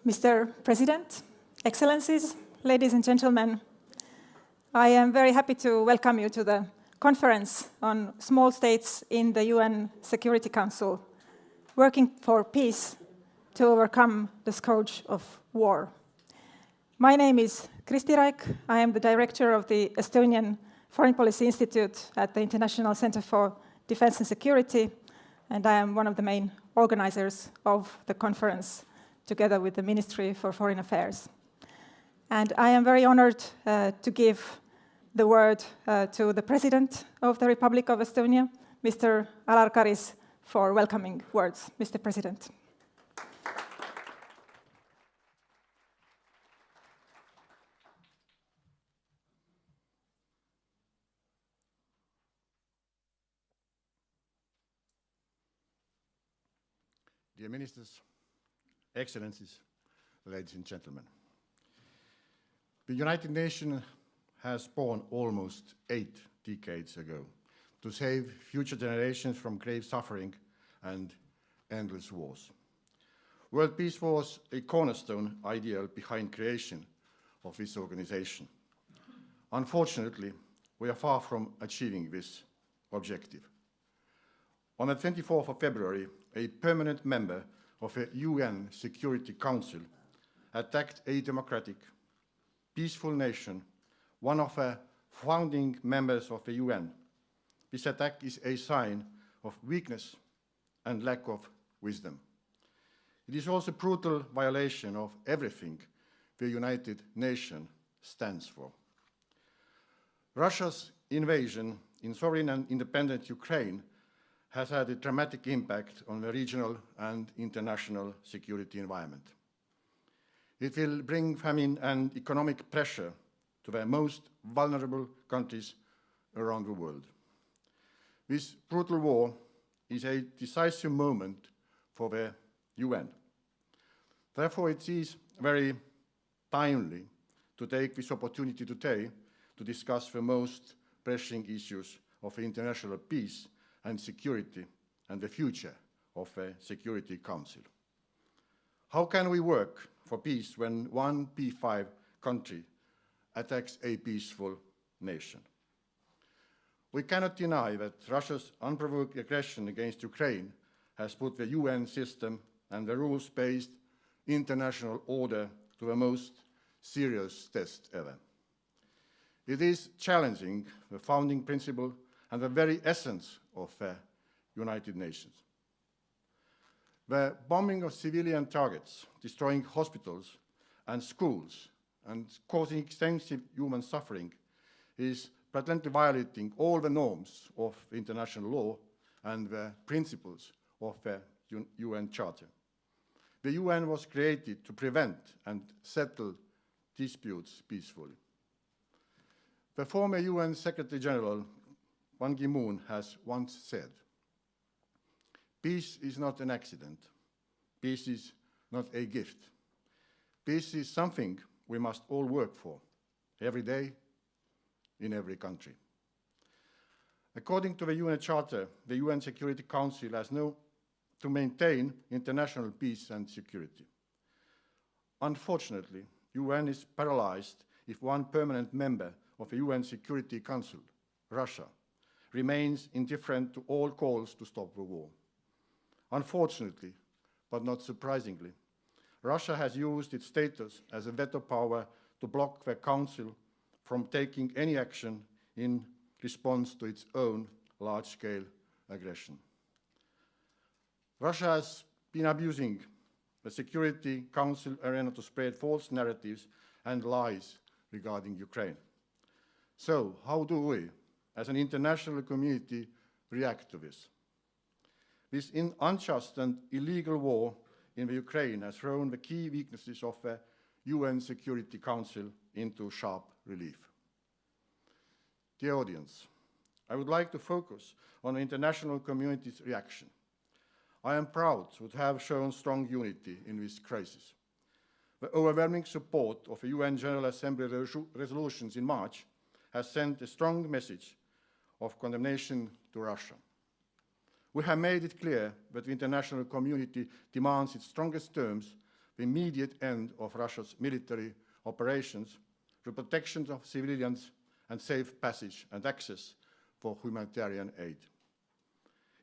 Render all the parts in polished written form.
Mr. President, Excellencies, ladies and gentlemen, I am very happy to welcome you to the conference on small states in the UN Security Council, working for peace to overcome the scourge of war. My name is Kristi Raik. I am the director of the Estonian Foreign Policy Institute at the International Center for Defense and Security, and I am one of the main organizers of the conference, together with the Ministry for Foreign Affairs. And I am very honored to give the word to the President of the Republic of Estonia, Mr. Alar Karis, for welcoming words. Mr. President. Dear Ministers, Excellencies, ladies and gentlemen. The United Nations has born almost 8 decades ago to save future generations from grave suffering and endless wars. World peace was a cornerstone ideal behind creation of this organization. Unfortunately, we are far from achieving this objective. On the 24th of February, a permanent member of a UN Security Council attacked a democratic, peaceful nation, one of the founding members of the UN. This attack is a sign of weakness and lack of wisdom. It is also a brutal violation of everything the United Nations stands for. Russia's invasion in sovereign and independent Ukraine has had a dramatic impact on the regional and international security environment. It will bring famine and economic pressure to the most vulnerable countries around the world. This brutal war is a decisive moment for the UN. Therefore, it is very timely to take this opportunity today to discuss the most pressing issues of international peace and security and the future of the Security Council. How can we work for peace when one P5 country attacks a peaceful nation? We cannot deny that Russia's unprovoked aggression against Ukraine has put the UN system and the rules-based international order to the most serious test ever. It is challenging the founding principle and the very essence of the United Nations. The bombing of civilian targets, destroying hospitals and schools, and causing extensive human suffering is blatantly violating all the norms of international law and the principles of the UN Charter. The UN was created to prevent and settle disputes peacefully. The former UN Secretary General Ban Ki-moon has once said, "Peace is not an accident. Peace is not a gift. Peace is something we must all work for, every day, in every country." According to the UN Charter, the UN Security Council has to maintain international peace and security. Unfortunately, UN is paralyzed if one permanent member of the UN Security Council, Russia, remains indifferent to all calls to stop the war. Unfortunately, but not surprisingly, Russia has used its status as a veto power to block the Council from taking any action in response to its own large-scale aggression. Russia has been abusing the Security Council arena to spread false narratives and lies regarding Ukraine. So, how do we, as an international community, react to this? This unjust and illegal war in the Ukraine has thrown the key weaknesses of the UN Security Council into sharp relief. Dear audience, I would like to focus on the international community's reaction. I am proud to have shown strong unity in this crisis. The overwhelming support of the UN General Assembly resolutions in March has sent a strong message of condemnation to Russia. We have made it clear that the international community demands its strongest terms the immediate end of Russia's military operations, the protection of civilians, and safe passage and access for humanitarian aid.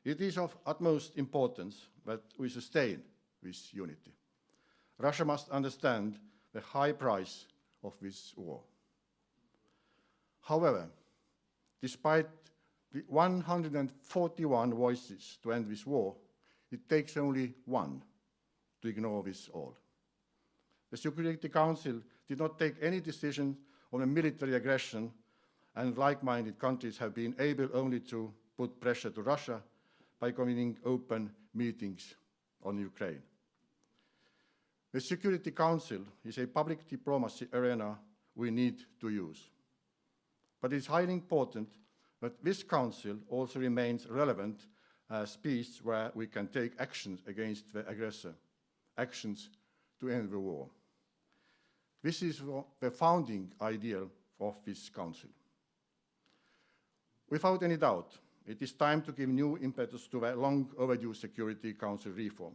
It is of utmost importance that we sustain this unity. Russia must understand the high price of this war. However, despite the 141 voices to end this war, it takes only one to ignore this all. The Security Council did not take any decision on a military aggression, and like-minded countries have been able only to put pressure to Russia by convening open meetings on Ukraine. The Security Council is a public diplomacy arena we need to use. But it is highly important that this Council also remains relevant as space where we can take actions against the aggressor, actions to end the war. This is the founding ideal of this Council. Without any doubt, it is time to give new impetus to the long overdue Security Council reform.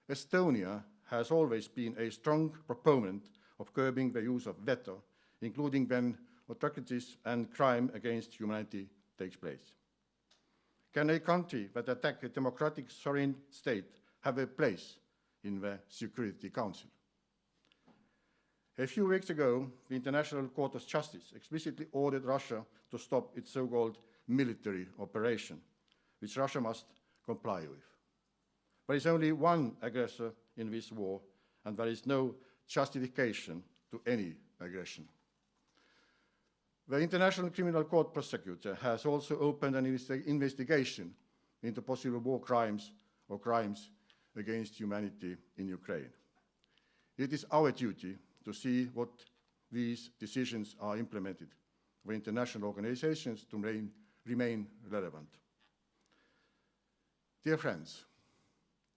Estonia has always been a strong proponent of curbing the use of veto, including when atrocities and crime against humanity takes place. Can a country that attacks a democratic sovereign state have a place in the Security Council? A few weeks ago, the International Court of Justice explicitly ordered Russia to stop its so-called military operation, which Russia must comply with. There is only one aggressor in this war, and there is no justification to any aggression. The International Criminal Court prosecutor has also opened an investigation into possible war crimes or crimes against humanity in Ukraine. It is our duty to see what these decisions are implemented for international organizations to remain relevant. Dear friends,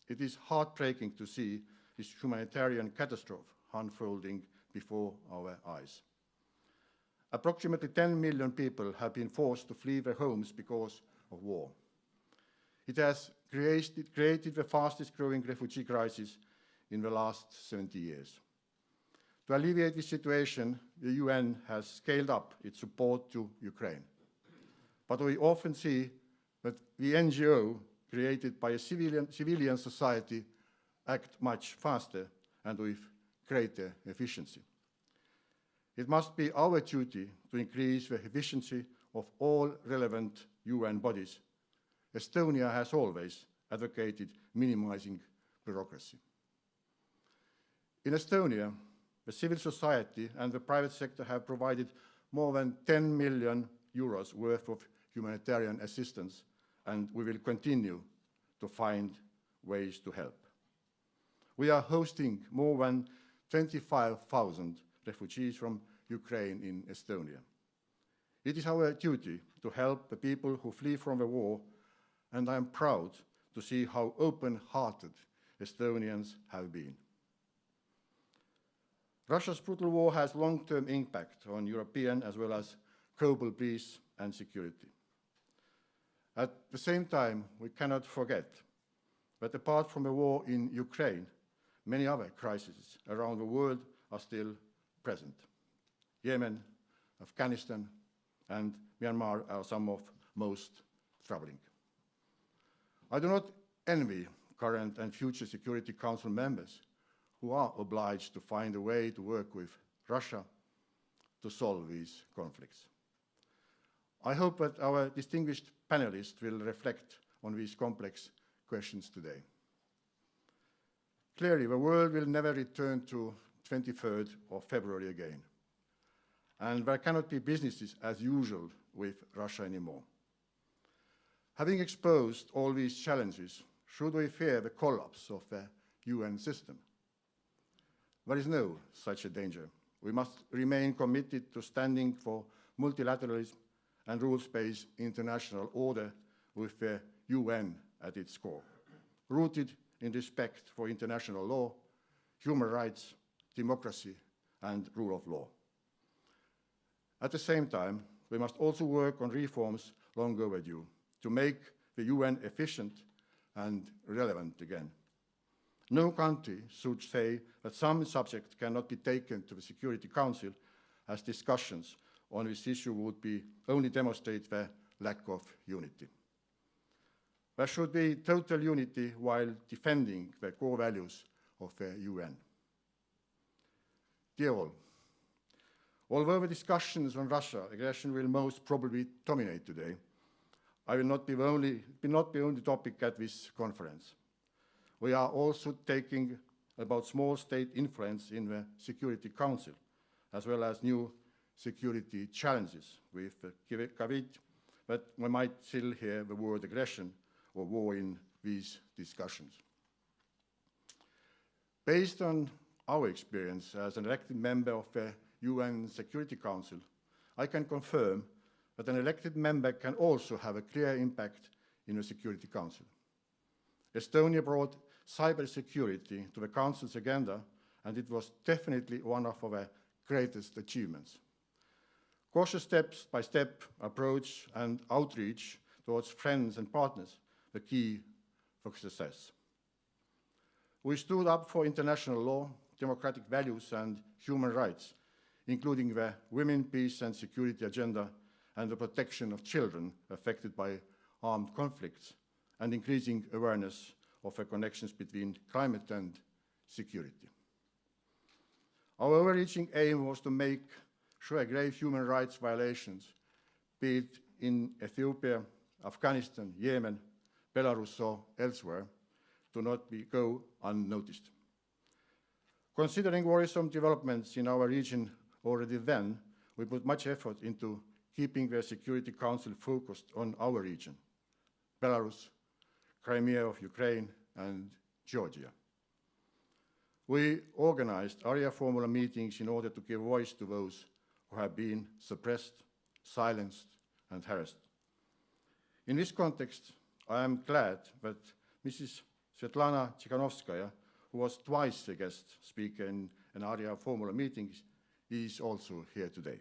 it is heartbreaking to see this humanitarian catastrophe unfolding before our eyes. Approximately 10 million people have been forced to flee their homes because of war. It has created the fastest growing refugee crisis in the last 70 years. To alleviate this situation, the UN has scaled up its support to Ukraine. But we often see that the NGO created by a civilian society act much faster and with greater efficiency. It must be our duty to increase the efficiency of all relevant UN bodies. Estonia has always advocated minimizing bureaucracy. In Estonia, the civil society and the private sector have provided more than 10 million euros worth of humanitarian assistance, and we will continue to find ways to help. We are hosting more than 25,000 refugees from Ukraine in Estonia. It is our duty to help the people who flee from the war, and I am proud to see how open-hearted Estonians have been. Russia's brutal war has long-term impact on European as well as global peace and security. At the same time, we cannot forget that apart from the war in Ukraine, many other crises around the world are still present. Yemen, Afghanistan, and Myanmar are some of most troubling. I do not envy current and future Security Council members who are obliged to find a way to work with Russia to solve these conflicts. I hope that our distinguished panelists will reflect on these complex questions today. Clearly, the world will never return to 23rd of February again, and there cannot be business as usual with Russia anymore. Having exposed all these challenges, should we fear the collapse of the UN system? There is no such a danger. We must remain committed to standing for multilateralism and rules-based international order with the UN at its core, rooted in respect for international law, human rights, democracy, and rule of law. At the same time, we must also work on reforms long overdue to make the UN efficient and relevant again. No country should say that some subject cannot be taken to the Security Council, as discussions on this issue would be only demonstrate the lack of unity. There should be total unity while defending the core values of the UN. Dear all, although the discussions on Russia aggression will most probably dominate today, I will not be the only topic at this conference. We are also taking about small state influence in the Security Council, as well as new security challenges with COVID, but we might still hear the word aggression or war in these discussions. Based on our experience as an elected member of the UN Security Council, I can confirm that an elected member can also have a clear impact in the Security Council. Estonia brought cybersecurity to the Council's agenda, and it was definitely one of our greatest achievements. Cautious step-by-step approach and outreach towards friends and partners, the key for success. We stood up for international law, democratic values, and human rights, including the Women, Peace and Security agenda and the protection of children affected by armed conflicts, and increasing awareness of the connections between climate and security. Our overreaching aim was to make sure grave human rights violations, be it in Ethiopia, Afghanistan, Yemen, Belarus or elsewhere, do not go unnoticed. Considering worrisome developments in our region already then, we put much effort into keeping the Security Council focused on our region, Belarus, Crimea of Ukraine, and Georgia. We organized area formula meetings in order to give voice to those who have been suppressed, silenced, and harassed. In this context, I am glad that Mrs. Svetlana Tikhanovskaya, who was twice a guest speaker in an area formula meetings, is also here today.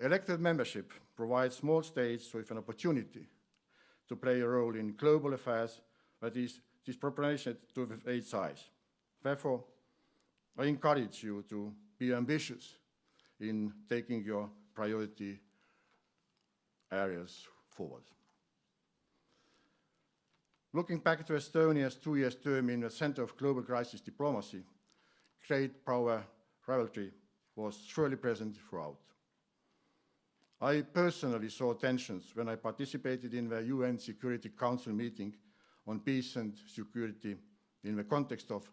Elected membership provides small states with an opportunity to play a role in global affairs that is disproportionate to its size. Therefore, I encourage you to be ambitious in taking your priority areas forward. Looking back to Estonia's 2-year term in the center of global crisis diplomacy, great power rivalry was surely present throughout. I personally saw tensions when I participated in the UN Security Council meeting on peace and security in the context of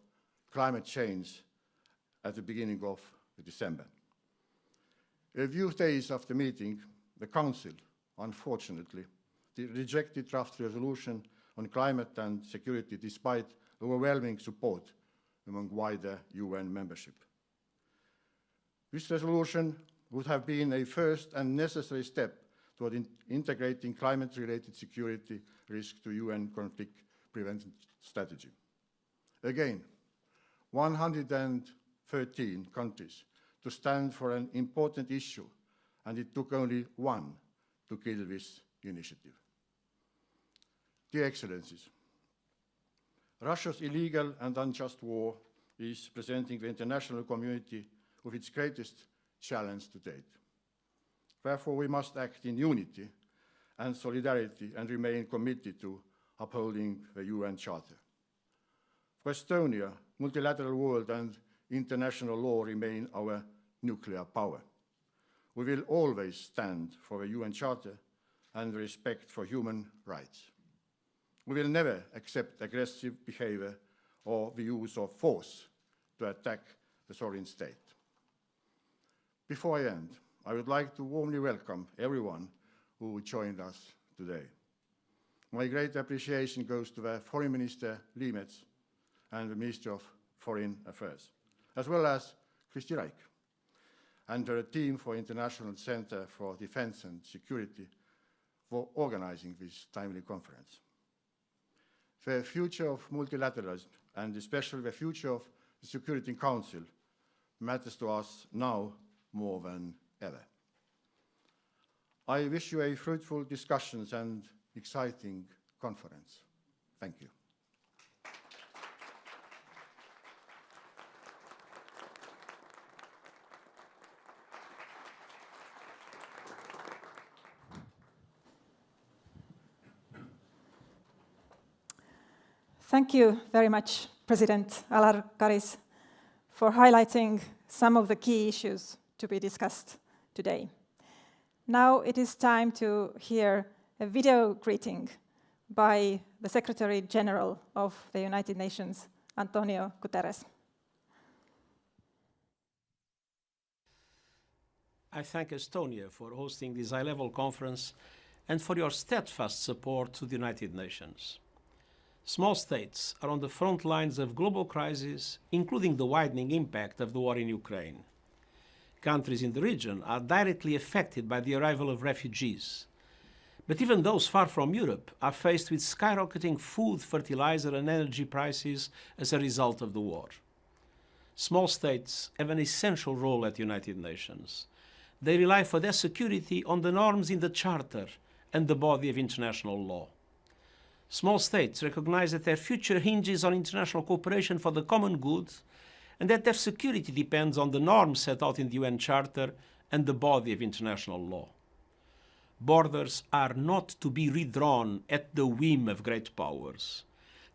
climate change at the beginning of December. A few days after the meeting, the Council, unfortunately, rejected draft resolution on climate and security despite overwhelming support among wider UN membership. This resolution would have been a first and necessary step toward integrating climate-related security risk to UN conflict prevention strategy. Again, 113 countries to stand for an important issue, and it took only one to kill this initiative. Dear Excellencies, Russia's illegal and unjust war is presenting the international community with its greatest challenge to date. Therefore, we must act in unity and solidarity and remain committed to upholding the UN Charter. For Estonia, multilateral world and international law remain our nuclear power. We will always stand for the UN Charter and respect for human rights. We will never accept aggressive behavior or the use of force to attack the sovereign state. Before I end, I would like to warmly welcome everyone who joined us today. My great appreciation goes to the Foreign Minister Liimets and the Minister of Foreign Affairs, as well as Kristi Raik and her team for International Center for Defense and Security for organizing this timely conference. The future of multilateralism, and especially the future of the Security Council, matters to us now more than ever. I wish you a fruitful discussions and exciting conference. Thank you. Thank you very much, President Alar Karis, for highlighting some of the key issues to be discussed today. Now it is time to hear a video greeting by the Secretary General of the United Nations, Antonio Guterres. I thank Estonia for hosting this high-level conference and for your steadfast support to the United Nations. Small states are on the front lines of global crises, including the widening impact of the war in Ukraine. Countries in the region are directly affected by the arrival of refugees. But even those far from Europe are faced with skyrocketing food, fertilizer and energy prices as a result of the war. Small states have an essential role at the United Nations. They rely for their security on the norms in the Charter and the body of international law. Small states recognize that their future hinges on international cooperation for the common good and that their security depends on the norms set out in the UN Charter and the body of international law. Borders are not to be redrawn at the whim of great powers.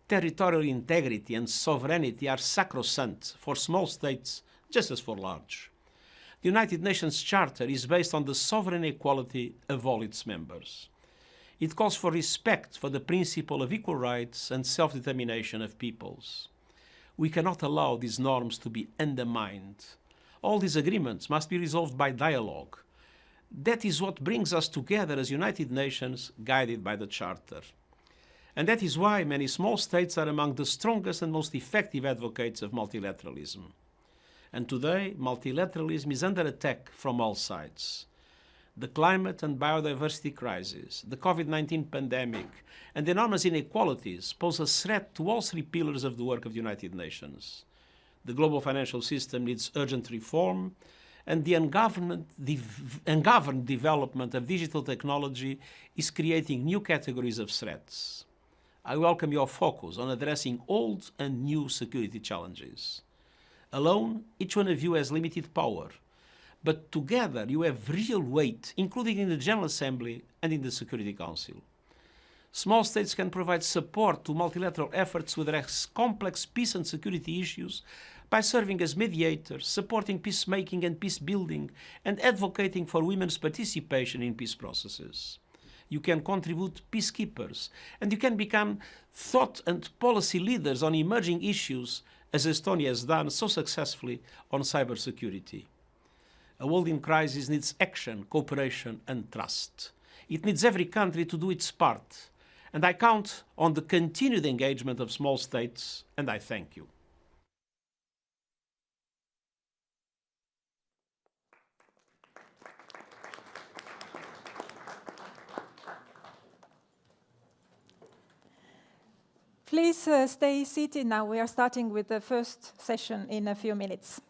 Territorial integrity and sovereignty are sacrosanct for small states just as for large. The United Nations Charter is based on the sovereign equality of all its members. It calls for respect for the principle of equal rights and self-determination of peoples. We cannot allow these norms to be undermined. All disagreements must be resolved by dialogue. That is what brings us together as United Nations, guided by the Charter. And that is why many small states are among the strongest and most effective advocates of multilateralism. And today, multilateralism is under attack from all sides. The climate and biodiversity crisis, the COVID-19 pandemic, and enormous inequalities pose a threat to all three pillars of the work of the United Nations. The global financial system needs urgent reform, and the ungoverned development of digital technology is creating new categories of threats. I welcome your focus on addressing old and new security challenges. Alone, each one of you has limited power, but together you have real weight, including in the General Assembly and in the Security Council. Small states can provide support to multilateral efforts to address complex peace and security issues by serving as mediators, supporting peacemaking and peace building, and advocating for women's participation in peace processes. You can contribute peacekeepers, and you can become thought and policy leaders on emerging issues, as Estonia has done so successfully on cybersecurity. A world in crisis needs action, cooperation, and trust. It needs every country to do its part, and I count on the continued engagement of small states, and I thank you. Please stay seated now. We are starting with the first session in a few minutes.